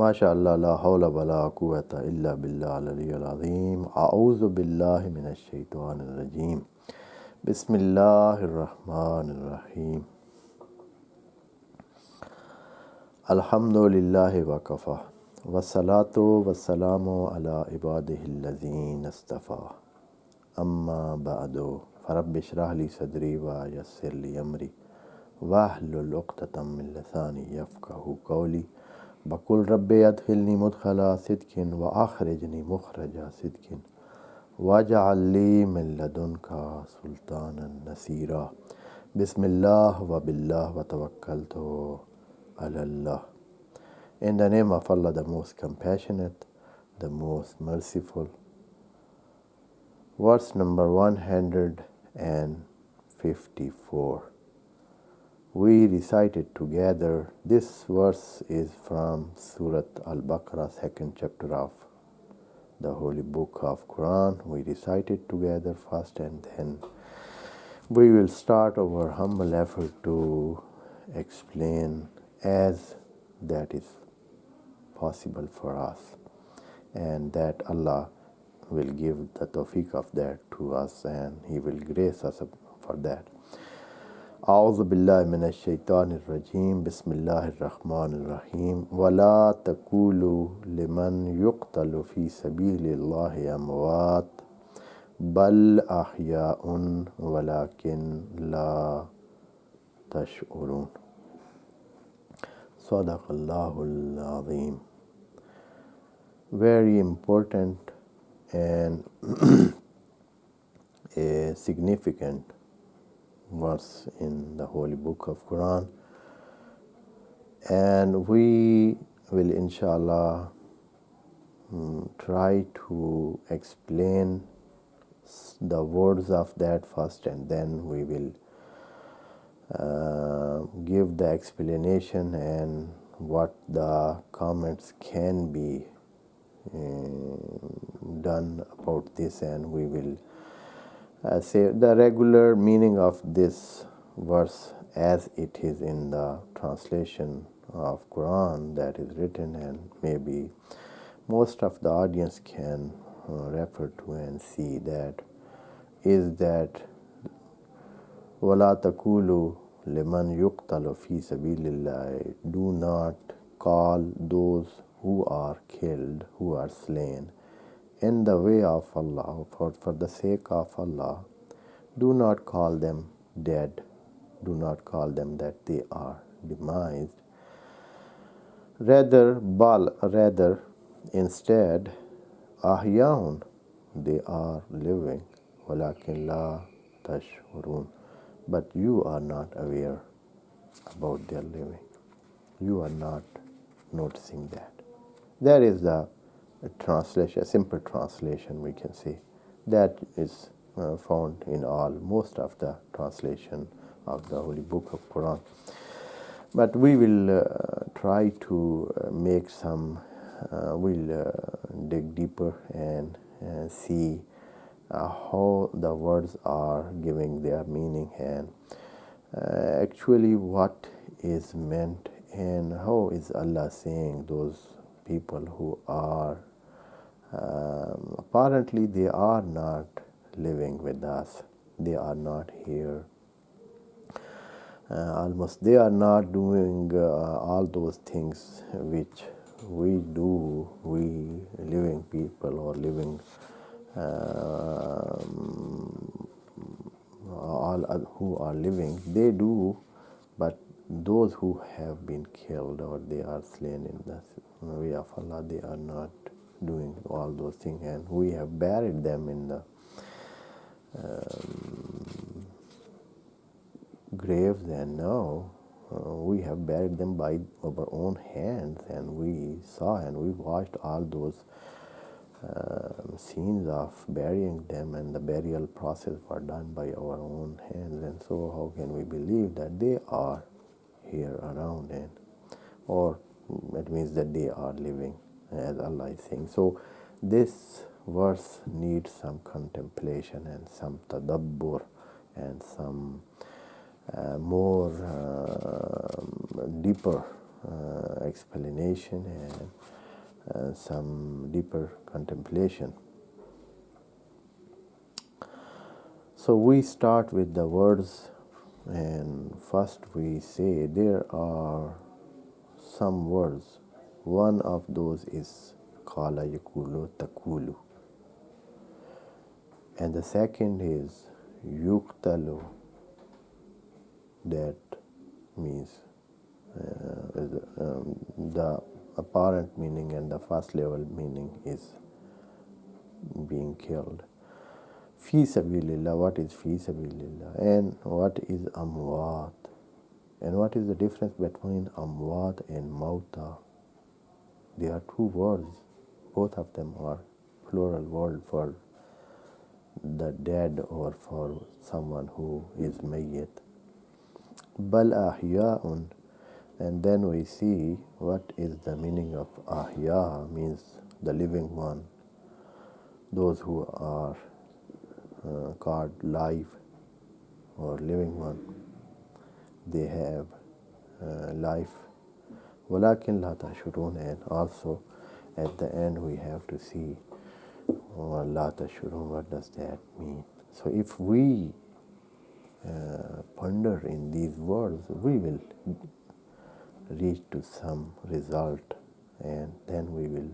MashaAllah, la hawla wa la quwwata illa billah al-aliyyil azim. A'udhu billahi minash shaitanir rajim. Bismillahir rahmanir rahim. Alhamdulillahi wa kafa. Wassalatu wassalamu ala ibadihi allazina istafa. Amma ba'du. Farabbi shrah li sadri wa yassir li amri. Wahlul uqdatam min lisani yafqahu qawli. Baqul rabbi adkhilni mudkhala sidkin wa akhrijni mukhraja sidkin waj'al li min ladunka sultanan nasira. Bismillah wa billah wa tawakkaltu ala Allah. In the name of Allah, the most compassionate, the most merciful. Verse number 154. We recited together. This verse is from Surah Al-Baqarah, second chapter of the Holy Book of Quran. We recited together first, and then we will start our humble effort to explain as that is possible for us, and that Allah will give the tawfiq of that to us, and He will grace us for that. أعوذ بالله من الشيطان الرجيم بسم الله الرحمن الرحيم ولا تقولوا لمن يقتل في سبيل الله أموات بل أحياء ولكن لا تشعرون. صدق الله العظيم. Very important and a significant verse in the Holy Book of Quran, and we will inshallah try to explain the words of that first, and then we will give the explanation and what the comments can be done about this, and we will say the regular meaning of this verse as it is in the translation of Quran that is written, and maybe most of the audience can refer to and see that is that وَلَا تَقُولُوا لِمَنْ يُقْتَلُ فِي سَبِيلِ اللَّهِ. Do not call those who are killed, who are slain in the way of Allah, for the sake of Allah. Do not call them dead. Do not call them that they are demised. Rather, instead, ahyaun, they are living. وَلَكِنْ لَا تَشْعُرُونَ. But you are not aware about their living. You are not noticing that. That is the translation, a simple translation we can say. That is found in most of the translation of the Holy Book of Quran. But we will try to make some, we'll dig deeper and see how the words are giving their meaning, and actually what is meant, and how is Allah saying those people who are apparently they are not living with us, they are not here, almost they are not doing all those things which we do, we living people or living all who are living, they do, but those who have been killed or they are slain in the way of Allah, they are not doing all those things, and we have buried them in the graves, and now we have buried them by our own hands, and we saw and we watched all those scenes of burying them, and the burial process were done by our own hands, and so how can we believe that they are here around, and or it means that they are living, as Allah is saying. So this verse needs some contemplation and some tadabbur and some more deeper explanation and some deeper contemplation. So we start with the words, and first we say there are some words. One of those is Kala Yakulu Takulu, and the second is Yuktalu. That means the apparent meaning and the first level meaning is being killed. Fi sabilillah, what is fi sabilillah, and what is amwat, and what is the difference between amwat and mauta? They are two words, both of them are plural word for the dead or for someone who is mayyit. Bal ahya'un, and then we see what is the meaning of ahya, means the living one, those who are called live or living one, they have life. Walakin la tashurun, and also at the end we have to see la tashurun, what does that mean? So if we ponder in these words, we will reach to some result, and then we will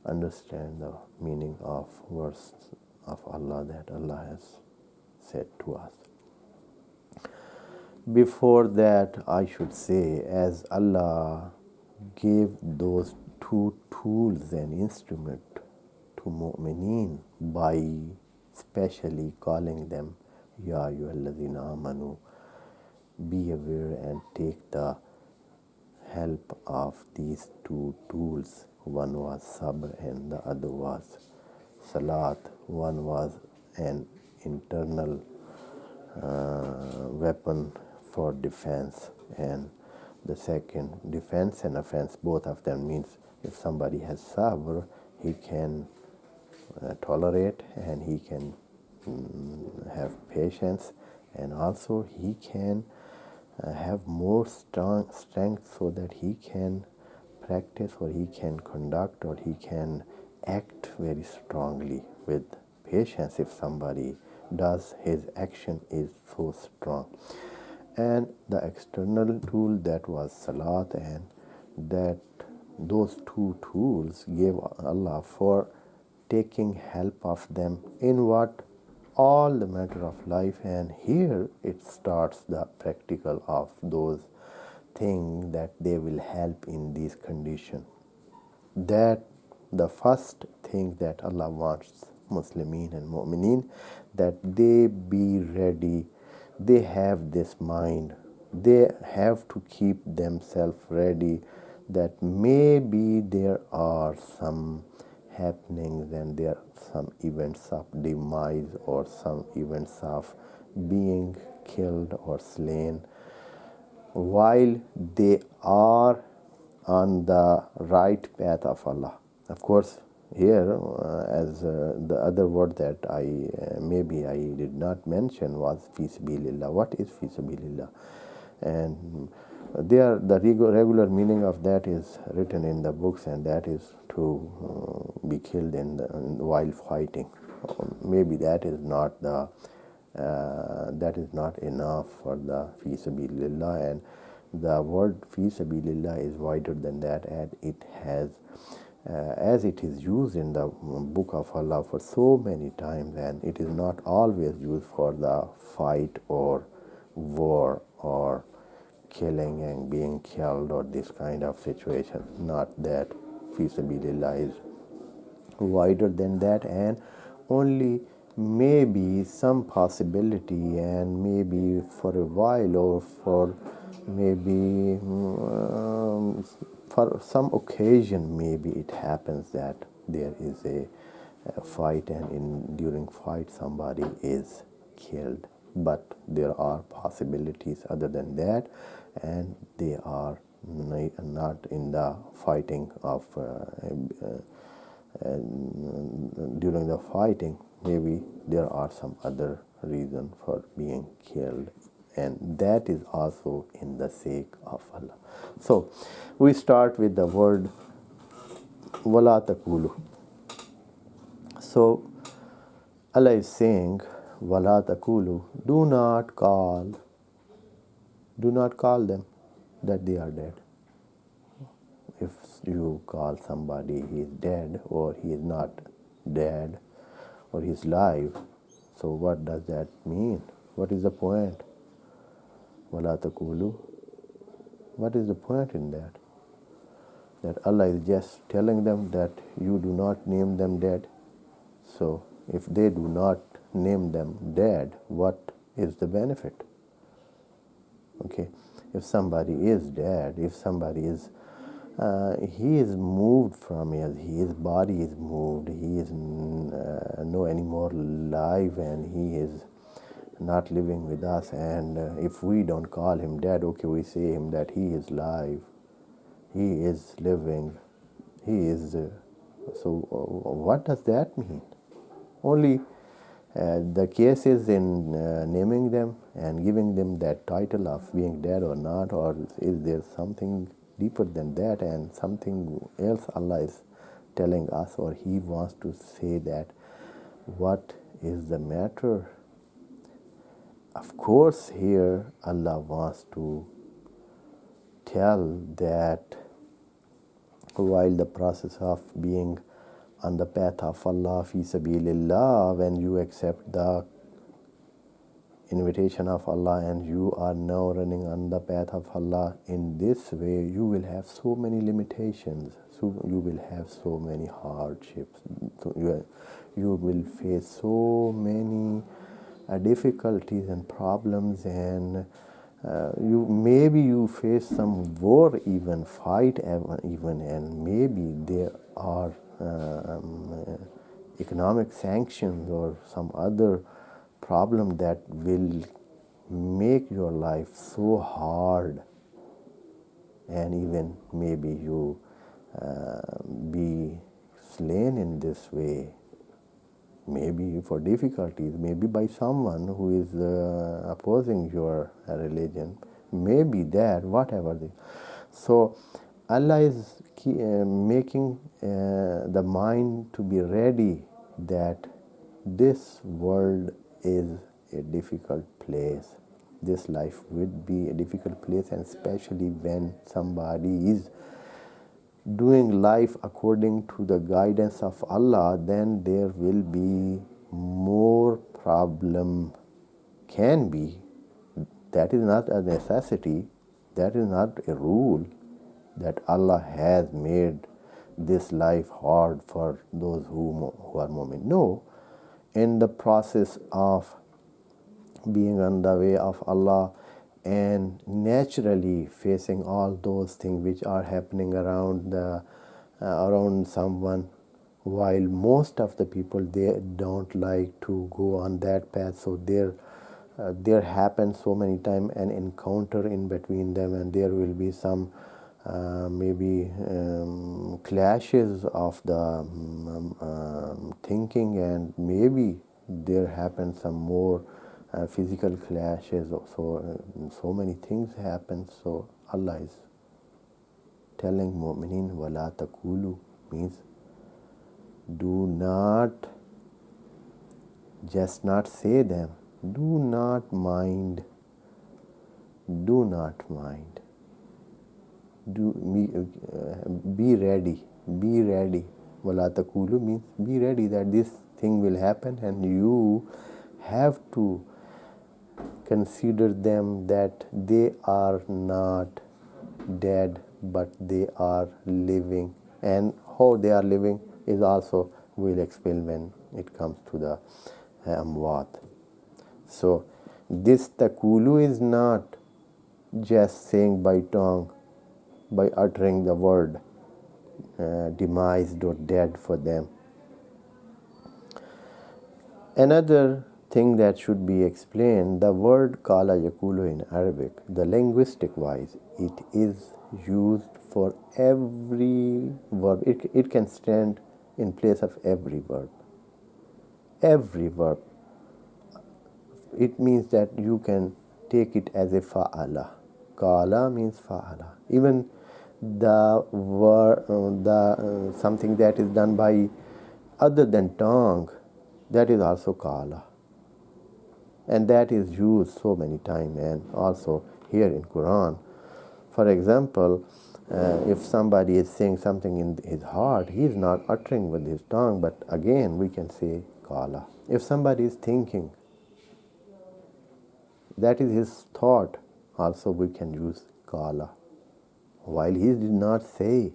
understand the meaning of verse of Allah that Allah has said to us. Before that, I should say, as Allah gave those two tools and instrument to mu'mineen by specially calling them Ya ayyuhalladhina amanu, be aware and take the help of these two tools. One was sabr and the other was salat. One was an internal weapon for defense, and the second, defense and offense, both of them means if somebody has sabr, he can tolerate and he can have patience, and also he can have more strength so that he can practice or he can conduct or he can act very strongly with patience if somebody does, his action is so strong. And the external tool, that was salat, and that those two tools gave Allah for taking help of them in what? All the matter of life. And here it starts the practical of those things that they will help in these conditions. That the first thing that Allah wants Muslimin and Mu'mineen, that they be ready, they have this mind, they have to keep themselves ready that maybe there are some happenings and there are some events of demise or some events of being killed or slain while they are on the right path of Allah. Of course, here, as the other word that maybe I did not mention was fi sabilillah. What is fi sabilillah? And there, the regular meaning of that is written in the books, and that is to be killed while fighting. Maybe that is not enough for the fi sabilillah, and the word fi sabilillah is wider than that, and it has as it is used in the book of Allah for so many times, and it is not always used for the fight or war or killing and being killed or this kind of situation. Not that. Fi sabilillah is wider than that, and only maybe some possibility, and maybe for a while or for maybe for some occasion, maybe it happens that there is a fight, and during fight somebody is killed. But there are possibilities other than that, and they are not in the fighting of during the fighting. Maybe there are some other reason for being killed, and that is also in the sake of Allah. So we start with the word wala taqulu. So Allah is saying, wala taqulu, do not call them that they are dead. If you call somebody he is dead, or he is not dead, or he is alive, so what does that mean? What is the point? Wala taqulu. What is the point in that? That Allah is just telling them that you do not name them dead. So if they do not name them dead, what is the benefit? Okay, if somebody is dead, if somebody is he is moved from his body is moved, he is no anymore alive, and he is not living with us, and if we don't call him dead, okay, we say him that he is alive, he is living, he is so what does that mean? Only the case is in naming them and giving them that title of being dead or not, or is there something deeper than that, and something else Allah is telling us, or he wants to say that what is the matter? Of course, here Allah wants to tell that while the process of being on the path of Allah, fi sabilillah, when you accept the invitation of Allah and you are now running on the path of Allah in this way, you will have so many limitations, so you will have so many hardships, so you will face so many difficulties and problems, and you face some war, even fight even, and maybe there are economic sanctions or some other problem that will make your life so hard, and even maybe you be slain in this way, maybe for difficulties, maybe by someone who is opposing your religion, maybe that, whatever. So Allah is making the mind to be ready that this world is a difficult place. This life would be a difficult place, and especially when somebody is doing life according to the guidance of Allah, then there will be more problem. Can be. That is not a necessity. That is not a rule that Allah has made this life hard for those who are mu'min. No. In the process of being on the way of Allah and naturally facing all those things which are happening around someone, while most of the people, they don't like to go on that path, so there happens so many times an encounter in between them, and there will be some maybe clashes of the thinking, and maybe there happens some more physical clashes. So many things happen. So Allah is telling mu'minin, wala taqulu, means do not just not say them, do not mind, be ready. Wala taqulu means be ready that this thing will happen, and you have to consider them that they are not dead, but they are living, and how they are living is also we'll explain when it comes to the amwat. So this taqulu is not just saying by tongue, by uttering the word demised or dead for them. Another thing that should be explained, the word kala yakulu in Arabic, the linguistic wise, it is used for every verb. It can stand in place of every verb. Every verb. It means that you can take it as a fa'ala. Qala means fa'ala. Even the something that is done by other than tongue, that is also qala. And that is used so many times, and also here in Quran. For example, if somebody is saying something in his heart, he is not uttering with his tongue, but again we can say qala. If somebody is thinking, that is his thought, also we can use qala. While he did not say,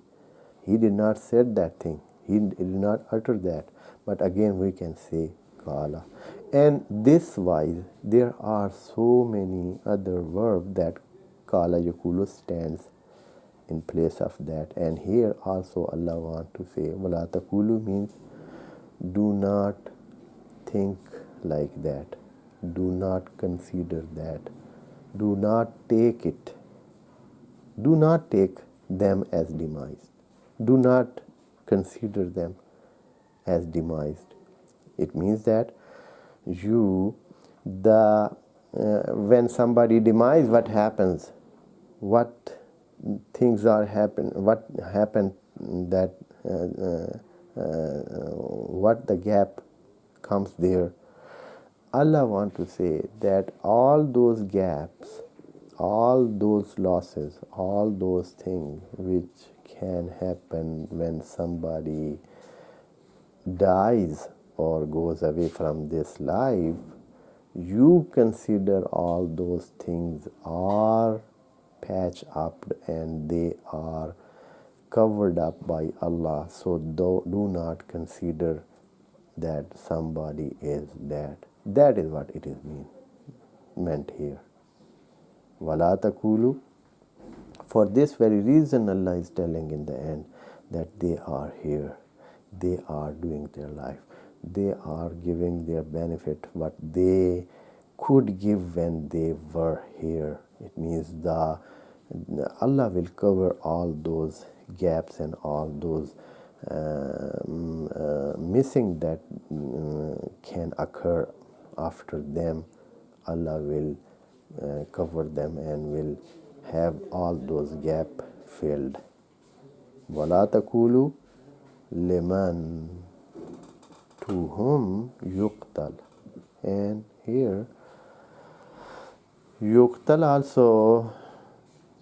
he did not say that thing, he did not utter that, but again we can say qala. And this wise, there are so many other verbs that qala yakulu stands in place of that. And here also Allah wants to say wala taqulu means do not think like that, do not consider that, do not take it, do not take them as demised, do not consider them as demised. It means that when somebody demise, what happens? What things are happen? What happened? That what the gap comes there? Allah want to say that all those gaps, all those losses, all those things which can happen when somebody dies or goes away from this life, you consider all those things are patched up and they are covered up by Allah. So do not consider that somebody is dead. That is what it is meant here. Wala taqulu. For this very reason, Allah is telling in the end that they are here, they are doing their life, they are giving their benefit what they could give when they were here. It means Allah will cover all those gaps and all those missing that can occur after them. Allah will cover them and will have all those gaps filled. وَلَا تَقُولُوا لِمَنْ, to whom yuqtal. And here yuqtal also,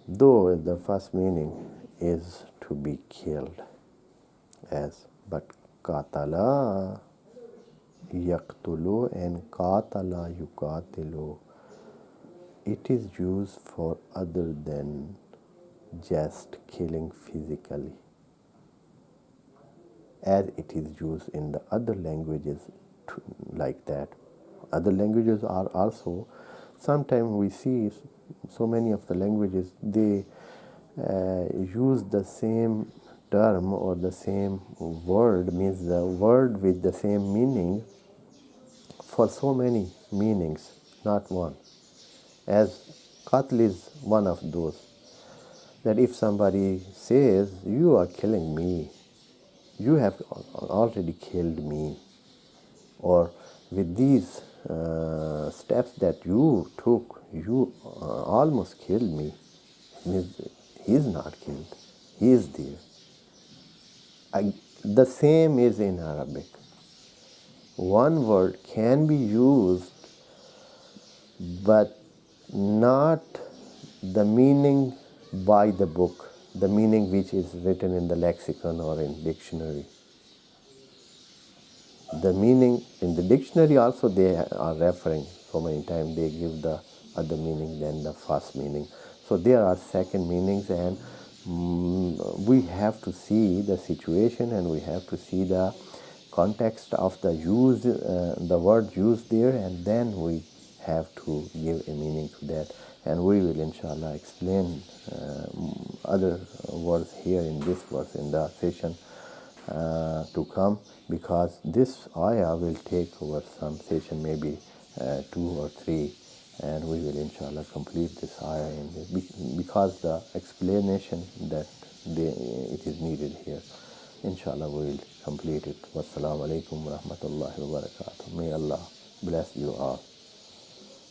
though the first meaning is to be killed, but qatala yaqtulu and qatala yuqatilu, it is used for other than just killing physically, as it is used in the other languages like that. Other languages are also, sometimes we see so many of the languages, they use the same term or the same word, means the word with the same meaning for so many meanings, not one. As qatl is one of those, that if somebody says, you are killing me, you have already killed me, or with these steps that you took, you almost killed me, means he is not killed, he is there. The same is in Arabic. One word can be used, but not the meaning by the book, the meaning which is written in the lexicon or in dictionary. The meaning in the dictionary also they are referring so many times, they give the other meaning than the first meaning. So there are second meanings, and we have to see the situation and we have to see the context of the use, the word used there, and then we have to give a meaning to that. And we will inshallah explain other words here in this verse in the session to come, because this ayah will take over some session, maybe 2 or 3, and we will inshallah complete this ayah because the explanation that it is needed here. Inshallah we will complete it. Wassalamu alaikum wa rahmatullahi wa barakatuh. May Allah bless you all.